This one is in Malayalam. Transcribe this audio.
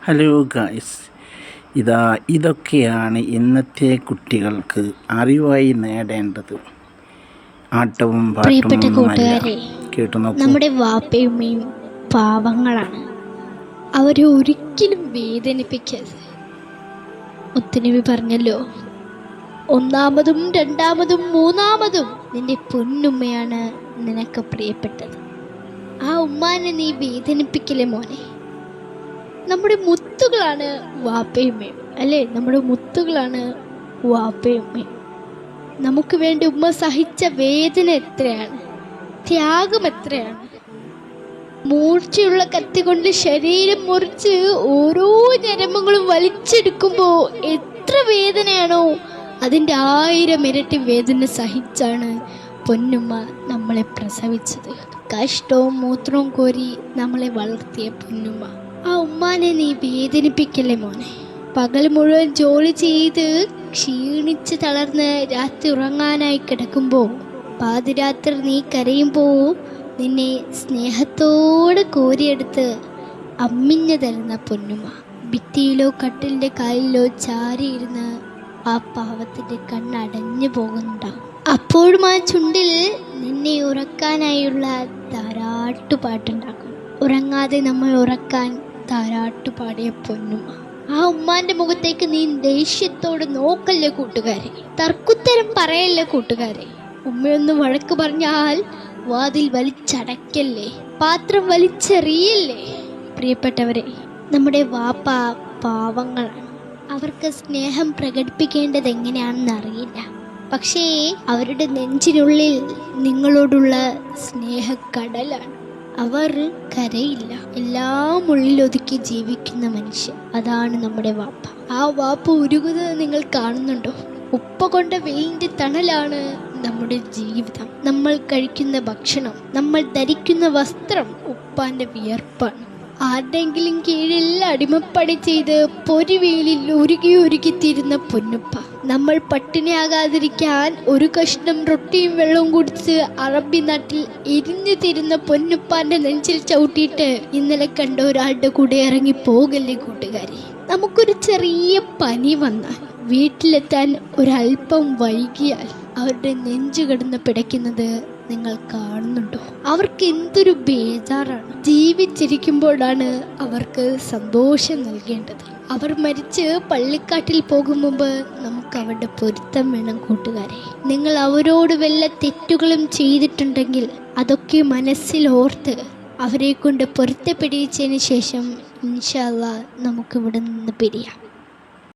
ഹലോ ഗായ്സ്, ഇതൊക്കെയാണ് ഇന്നത്തെ കുട്ടികൾക്ക് അറിവായി നേടേണ്ടത്. ആട്ടവും പ്രിയപ്പെട്ട കൂട്ടുകാരെ, കേട്ടു നമ്മുടെ വാപ്പയുമ്മയും പാവങ്ങളാണ്. അവരെ ഒരിക്കലും വേദനിപ്പിക്കരുത്. മുത്തുനബി പറഞ്ഞല്ലോ, ഒന്നാമതും രണ്ടാമതും മൂന്നാമതും നിന്റെ പൊന്നുമ്മയാണ് നിനക്ക് പ്രിയപ്പെട്ടത്. ആ ഉമ്മാനെ നീ വേദനിപ്പിക്കലേ മോനെ. നമ്മുടെ മുത്തുകളാണ് വാപ്പയുമ്മയും, അല്ലേ? നമ്മുടെ മുത്തുകളാണ് വാപ്പയുമ്മയും. നമുക്ക് വേണ്ടി ഉമ്മ സഹിച്ച വേദന എത്രയാണ്, ത്യാഗം എത്രയാണ്. മൂർച്ചയുള്ള കത്തി കൊണ്ട് ശരീരം മുറിച്ച് ഓരോ ഞരമ്പുകളും വലിച്ചെടുക്കുമ്പോൾ എത്ര വേദനയാണോ, അതിൻ്റെ 1000 ഇരട്ടി വേദന സഹിച്ചാണ് പൊന്നുമ്മ നമ്മളെ പ്രസവിച്ചത്. കഷ്ടവും മൂത്രവും കോരി നമ്മളെ വളർത്തിയ പൊന്നുമ്മ. ആ ഉമ്മാനെ നീ വേദനിപ്പിക്കല്ലേ മോനെ. പകൽ മുഴുവൻ ജോലി ചെയ്ത് ക്ഷീണിച്ച് തളർന്ന് രാത്രി ഉറങ്ങാനായി കിടക്കുമ്പോൾ പാതിരാത്രി നീ കരയുമ്പോൾ നിന്നെ സ്നേഹത്തോടെ കോരിയെടുത്ത് അമ്മിഞ്ഞു തരുന്ന പൊന്നുമ്മ. ഭിത്തിയിലോ കട്ടിലിൻ്റെ കാലിലോ ചാരിയിരുന്ന് ആ പാവത്തിൻ്റെ കണ്ണടഞ്ഞു പോകുന്നുണ്ടാവും. അപ്പോഴും ആ ചുണ്ടിൽ നിന്നെ ഉറക്കാനായുള്ള താരാട്ടുപാട്ടുണ്ടാകും. ഉറങ്ങാതെ നമ്മൾ ഉറക്കാൻ താരാട്ടുപാടിയ പൊന്നുമ്മ. ആ ഉമ്മാന്റെ മുഖത്തേക്ക് നീ ദേഷ്യത്തോട് നോക്കല്ലേ കൂട്ടുകാരെ, തർക്കുത്തരം പറയല്ലേ കൂട്ടുകാരെ. ഉമ്മയൊന്ന് വഴക്ക് പറഞ്ഞാൽ വാതിൽ വലിച്ചടയ്ക്കല്ലേ, പാത്രം വലിച്ചെറിയല്ലേ. പ്രിയപ്പെട്ടവരെ, നമ്മുടെ വാപ്പ പാവങ്ങളാണ്. അവർക്ക് സ്നേഹം പ്രകടിപ്പിക്കേണ്ടത് എങ്ങനെയാണെന്ന് അറിയില്ല. പക്ഷേ അവരുടെ നെഞ്ചിനുള്ളിൽ നിങ്ങളോടുള്ള സ്നേഹക്കടലാണ്. അവർ കരയില്ല. എല്ലാം ഉള്ളിലൊതുക്കി ജീവിക്കുന്ന മനുഷ്യൻ, അതാണ് നമ്മുടെ വാപ്പ. ആ വാപ്പ ഉരുകുന്നത് നിങ്ങൾ കാണുന്നുണ്ടോ? ഉപ്പ കൊണ്ട വെയിലിൻ്റെ തണലാണ് നമ്മുടെ ജീവിതം. നമ്മൾ കഴിക്കുന്ന ഭക്ഷണം, നമ്മൾ ധരിക്കുന്ന വസ്ത്രം ഉപ്പാന്റെ വിയർപ്പാണ്. ആരുടെങ്കിലും കീഴിൽ അടിമപ്പണി ചെയ്ത് പൊരിവെയിലിൽ ഉരുകി തീരുന്ന പൊന്നുപ്പ. നമ്മൾ പട്ടിണിയാകാതിരിക്കാൻ ഒരു കഷ്ണം റൊട്ടിയും വെള്ളവും കുടിച്ച് അറബി നാട്ടിൽ എരിഞ്ഞു തീരുന്ന പൊന്നുപ്പാന്റെ നെഞ്ചിൽ ചവിട്ടിയിട്ട് ഇന്നലെ കണ്ട ഒരാളുടെ കൂടെ ഇറങ്ങി പോകല്ലേ കൂട്ടുകാരി. നമുക്കൊരു ചെറിയ പനി വന്നാൽ, വീട്ടിലെത്താൻ ഒരല്പം വൈകിയാൽ അവരുടെ നെഞ്ചു കിടന്ന് പിടയ്ക്കുന്നത് നിങ്ങൾ കാണുന്നുണ്ടോ? അവർക്ക് എന്തൊരു ബേജാറാണ്. ജീവിച്ചിരിക്കുമ്പോഴാണ് അവർക്ക് സന്തോഷം നൽകേണ്ടത്. അവർ മരിച്ച് പള്ളിക്കാട്ടിൽ പോകും മുമ്പ് നമുക്ക് അവരുടെ പൊരുത്തം വേണം കൂട്ടുകാരെ. നിങ്ങൾ അവരോട് വല്ല തെറ്റുകളും ചെയ്തിട്ടുണ്ടെങ്കിൽ അതൊക്കെ മനസ്സിൽ ഓർത്ത് അവരെ കൊണ്ട് പൊരുത്തപ്പെടിച്ചതിന് ശേഷം ഇൻഷാ അല്ലാഹ് നമുക്ക് ഇവിടെ നിന്ന് പിരിയാം.